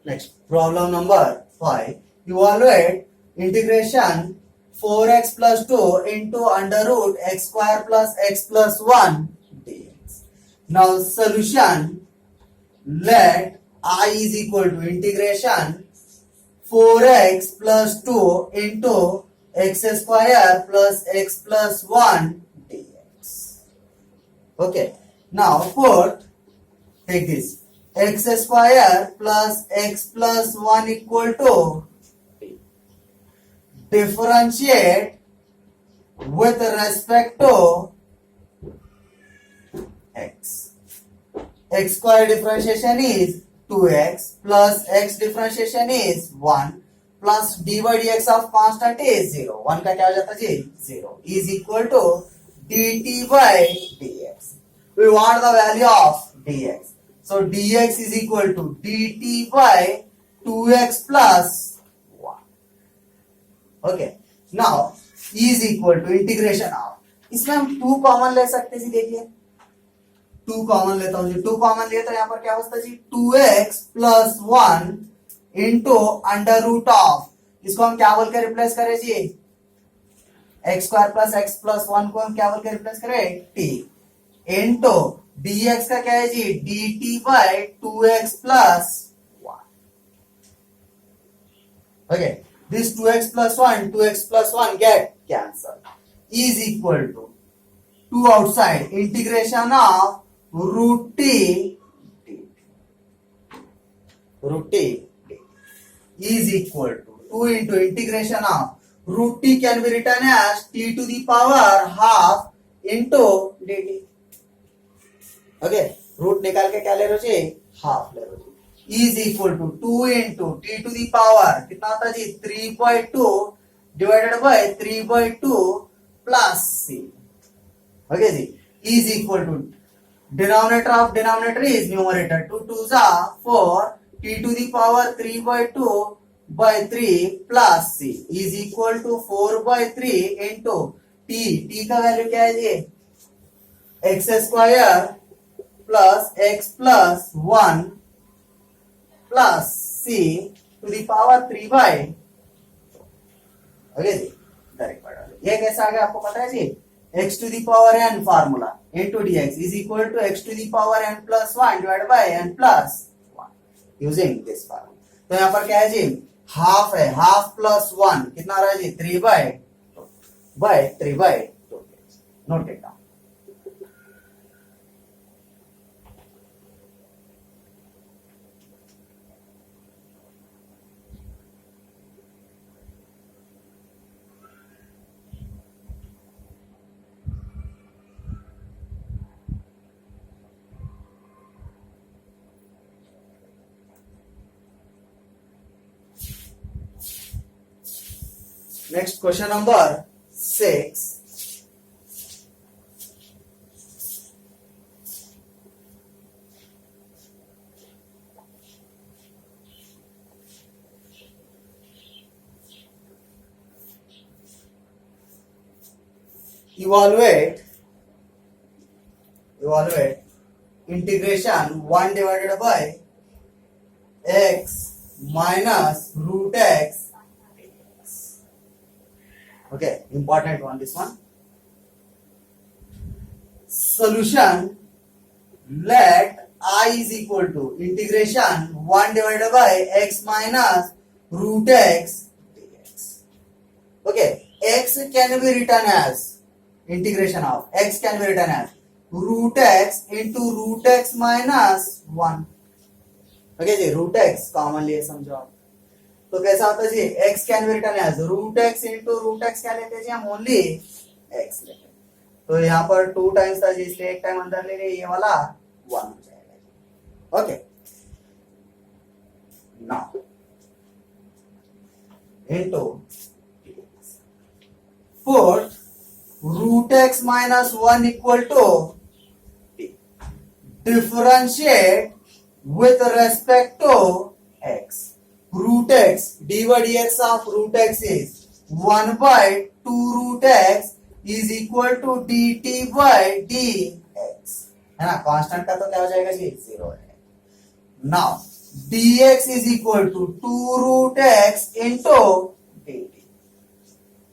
Next, problem number 5. Evaluate integration 4x plus 2 into under root x square plus x plus 1 dx. Now, solution, let I is equal to integration 4x plus 2 into x square plus x plus 1 dx. Okay, now take this. X square plus x plus 1 equal to differentiate with respect to x. X square differentiation is 2x plus x differentiation is 1 plus dy dx of constant is 0. 1 का क्या हो जाता है 0 is equal to dt by dx. We want the value of dx. So dx is equal to dt by 2x plus 1. Okay. Now is equal to integration of. इसमें हम 2 common ले सकते हैं जी. देखिए 2 कॉमन लेता हूं जी. 2 कॉमन लिया तो यहाँ पर क्या होता है जी 2x plus 1 into under root of. इसको हम क्या बोल के रिप्लेस करें जी x square plus x plus 1 को हम क्या बोल के रिप्लेस करें t इंटू dx का क्या है जी dt by 2x plus 1. Okay, this 2x plus 1 get cancelled is equal to 2 outside integration of root t is equal to 2 into integration of root t can be written as t to the power half into dt. Okay root निकाल के क्या ले रहे हो जी half ले रहे हो g is equal to 2 into t to the power कितना होता है जी 3/2 divided by 3/2 plus c. Okay g is equal to denominator of denominator is numerator 2 2s are 4 t to the power 3/2 by 3 plus c is equal to 4/3 into t का value क्या है जी x square plus x plus 1 plus c to the power 3 by. Okay जी direct पढ़ा. ये कैसा आ गया आपको पता है जी x to the power n formula into dx is equal to x to the power n plus 1 divided by n plus 1 using this formula. तो यहाँ पर क्या है जी हाफ है हाफ प्लस 1 कितना आ रहा है जी 3/2 note it down. Next question number 6. Evaluate integration 1 divided by x minus root x. Okay, important one this one. Solution, let I is equal to integration 1 divided by x minus root x dx. Okay, x can be written as integration of x can be written as root x into root x minus 1. Okay जी root x common लिए समझो आप. तो कैसा होता है जी x can be written as root x into root x क्या लेते हैं जी हम ओनली x लेते हैं. तो यहाँ पर 2 टाइम्स था जी इसलिए एक टाइम अंदर ले रहे ये वाला 1 हो जाएगा. Okay now into put root x minus 1 equal to differentiate with respect to x. Root x dy dx of root x is 1 by 2 root x is equal to dt by dx. है ना constant का तो क्या हो जाएगा जी 0 है. Now dx is equal to 2 root x into dt.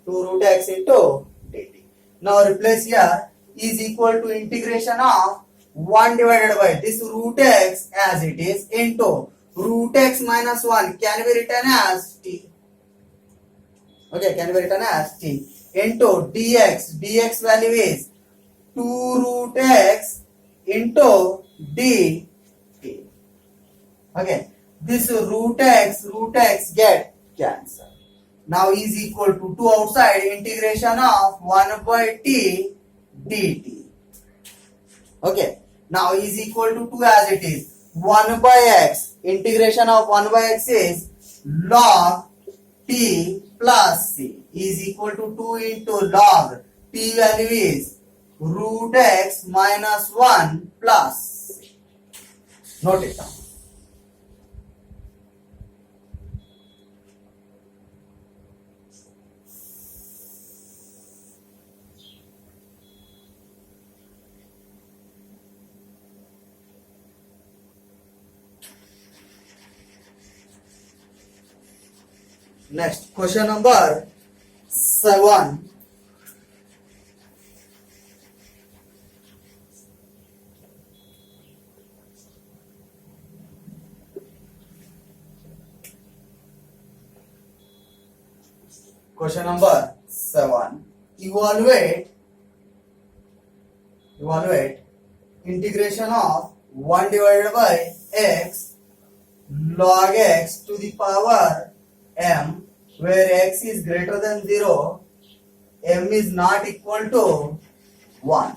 2 root x into dt. Now replace here is equal to integration of 1 divided by this root x as it is into root x minus 1 can be written as t. Okay, can be written as t into dx. Dx value is 2 root x into dt. Okay, this root x get cancelled. Now is equal to 2 outside integration of 1 by t dt. Okay, now is equal to 2 as it is. 1 by x, integration of 1 by x is log t plus c is equal to 2 into log t value is root x minus 1 plus c. Note it down. Next, question number 7. Question number 7. Evaluate integration of 1 divided by x log x to the power m, where x is greater than 0, m is not equal to 1.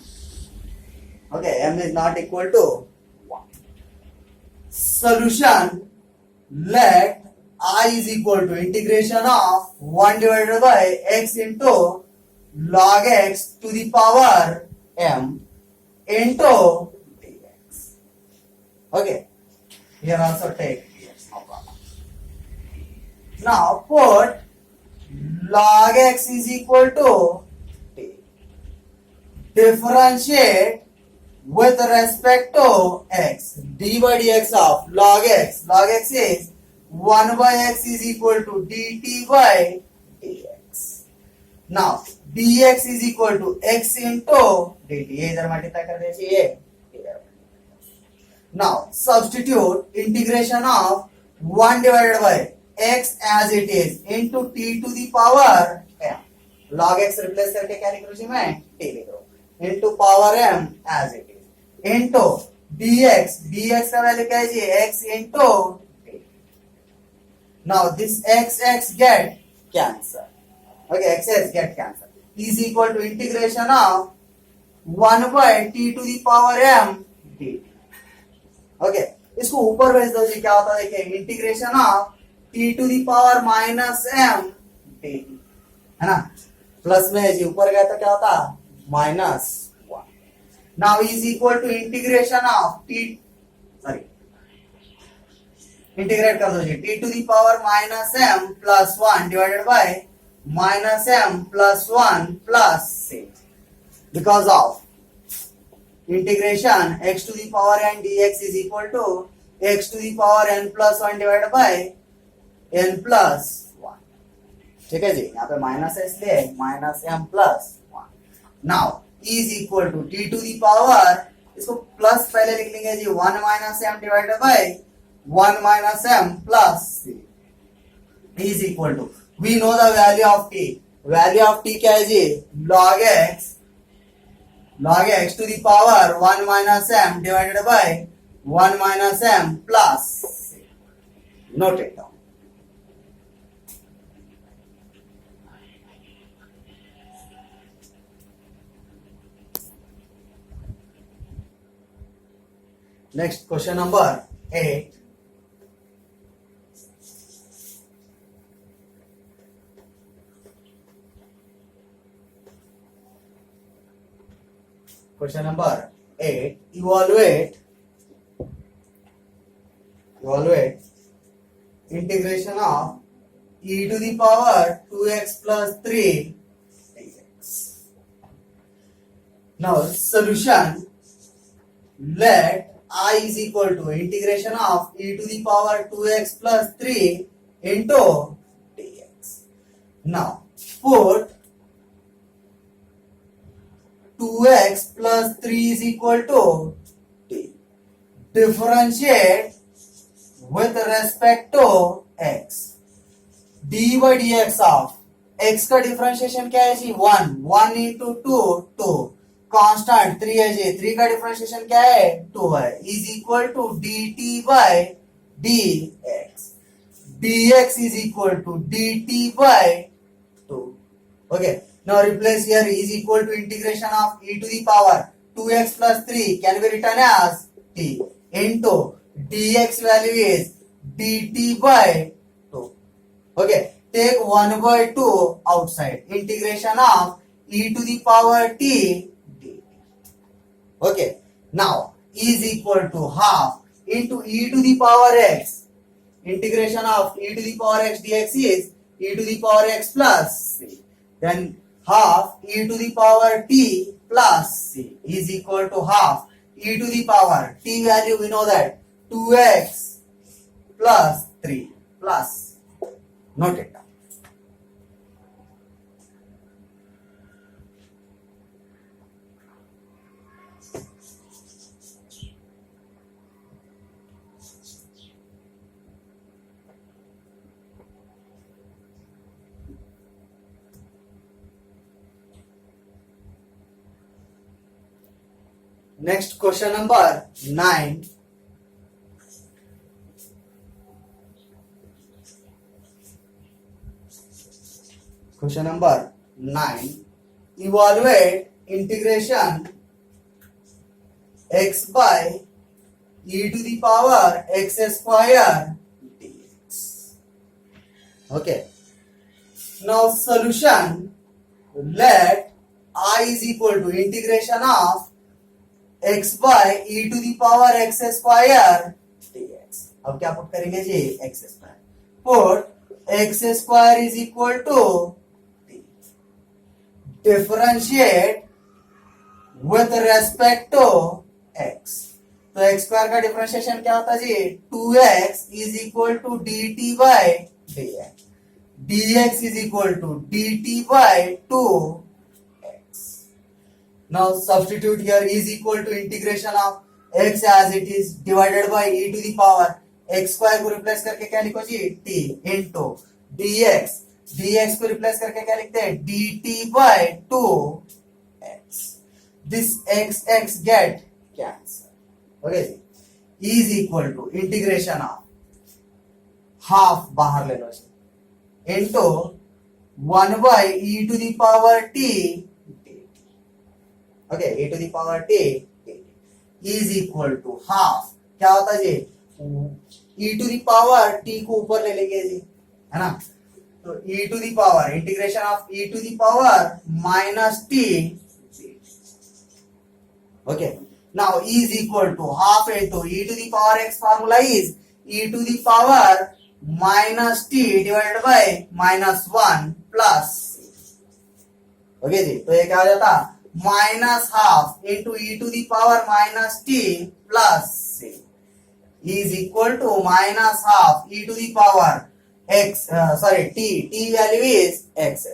Okay, m is not equal to 1. Solution: let I is equal to integration of 1 divided by x into log x to the power m into dx. Okay, here also take dx, no problem. Now put log x is equal to t. Differentiate with respect to x. d by dx of log x. Log x is 1 by x is equal to dt by dx. Now dx is equal to x into dt. ये इधर multiply कर दीजिए इधर. Now substitute integration of 1 divided by x as it is into t to the power m. log x replace करके क्या लिख लो मैं t लिख लो into power m as it is into dx का वैल्यू क्या है जी x into t. Now this x get cancelled. Okay, x get cancelled is equal to integration of 1 by t to the power m dt. Okay, इसको ऊपर भेज दो जी क्या होता है देखिए integration of t to the power minus m dt है ना. प्लस में जी ऊपर गया तो क्या होता minus 1. Now is equal to integration of t sorry integrate कर दो जी t to the power minus m plus 1 divided by minus m plus 1 plus 6 because of integration x to the power n dx is equal to x to the power n plus 1 divided by n plus 1. ठीक है जी, यहाँ पे minus है इसलिए minus m plus 1. Now is equal to t to the power, इसको plus पहले लिख लेंगे जी 1 minus m divided by 1 minus m plus c is equal to, we know the value of t. value of t क्या है जी log x to the power 1 minus m divided by 1 minus m plus c. Note it down. Next, question number 8. Question number 8. Evaluate integration of e to the power 2x plus 3 dx. Now, solution: let I is equal to integration of e to the power 2x plus 3 into dx. Now put 2x plus 3 is equal to t. Differentiate with respect to x. dy dx of x का differentiation क्या है जी 1 into 2 constant 3 है जी 3 का differentiation क्या है 2 है is equal to dt by dx. dx is equal to dt by 2. Okay, now replace here is equal to integration of e to the power 2x plus 3 can be written as t into dx value is dt by 2. Okay, take 1 by 2 outside. Integration of e to the power t dt. Okay, now is equal to half into e to the power x. Integration of e to the power x dx is e to the power x plus c. Then half e to the power t plus c is equal to half e to the power t value we know that 2x plus 3 plus. Note it down. Next question number 9. Question number 9. Evaluate integration x by e to the power x square dx. Okay. Now solution, let I is equal to integration of x by e to the power x square dx. अब क्या put करेंगे जी x square. Put x square is equal to t. Differentiate with respect to x. तो x square का differentiation क्या होता है जी 2x is equal to dt by dx. dx is equal to dt by 2x. Now substitute here is equal to integration of x as it is divided by e to the power x square को replace करके क्या लिखो जी t into dx. dx को replace करके क्या लिखते हैं dt by 2x. This x get cancel. Okay ji is equal to integration of half बाहर ले लो into 1 by e to the power t. Okay, e to the power t is equal to half. क्या होता है जी e to the power t को ऊपर ले लेंगे जी है ना. तो e to the power integration of e to the power minus t. Okay, now is equal to half into e to the power x formula is e to the power minus t divided by minus 1 plus c. Okay जी, तो ये क्या हो जाता minus half into e to the power minus t plus c is equal to minus half e to the power x t value is x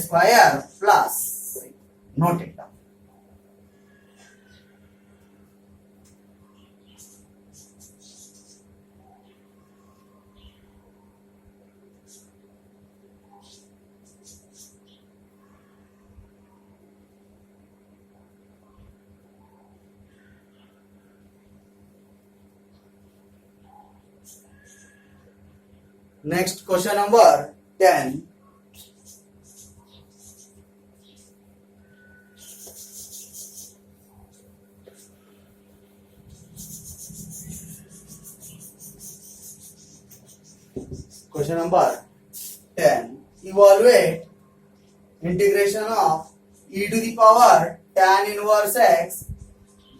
square plus c. Note it down. Next question number 10. Question number 10. Evaluate integration of e to the power tan inverse x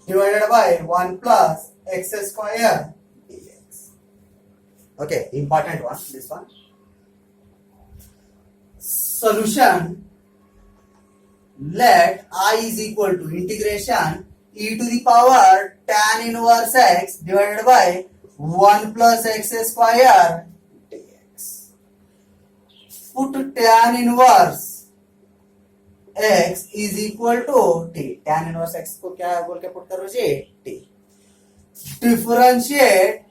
divided by 1 plus x square. Okay, important one, this one. Solution, let I is equal to integration e to the power tan inverse x divided by 1 plus x square dx. Put tan inverse x is equal to t. tan inverse x को क्या बोल के put करो जी? t. Differentiate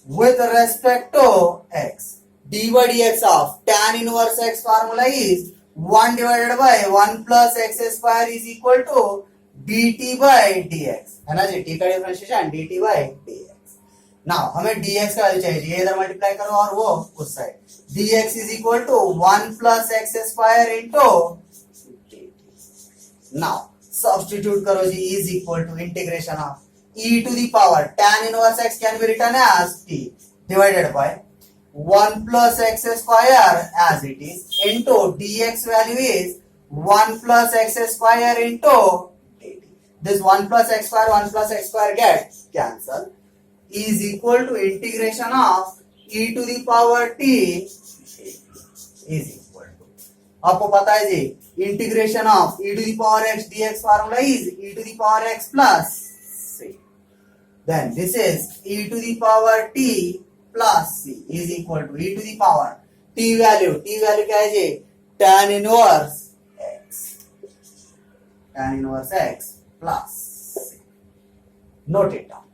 with respect to x. dy dx of tan inverse x formula is 1 divided by 1 plus x square is equal to dt by dx. है ना जी? t का differentiation dt by dx. Now हमें dx का value चाहिए, ये इधर multiply करो और वो उस side. dx is equal to 1 plus x square into dt. Now substitute करो जी, is equal to integration of e to the power tan inverse x can be written as t divided by 1 plus x square as it is into dx value is 1 plus x square into dt. This 1 plus x square get cancel. Is equal to integration of e to the power t is equal to, आपको पता है जी, integration of e to the power x dx formula is e to the power x plus c. Then this is e to the power t plus c is equal to e to the power t value क्या है जी? tan inverse x plus c. Note it down.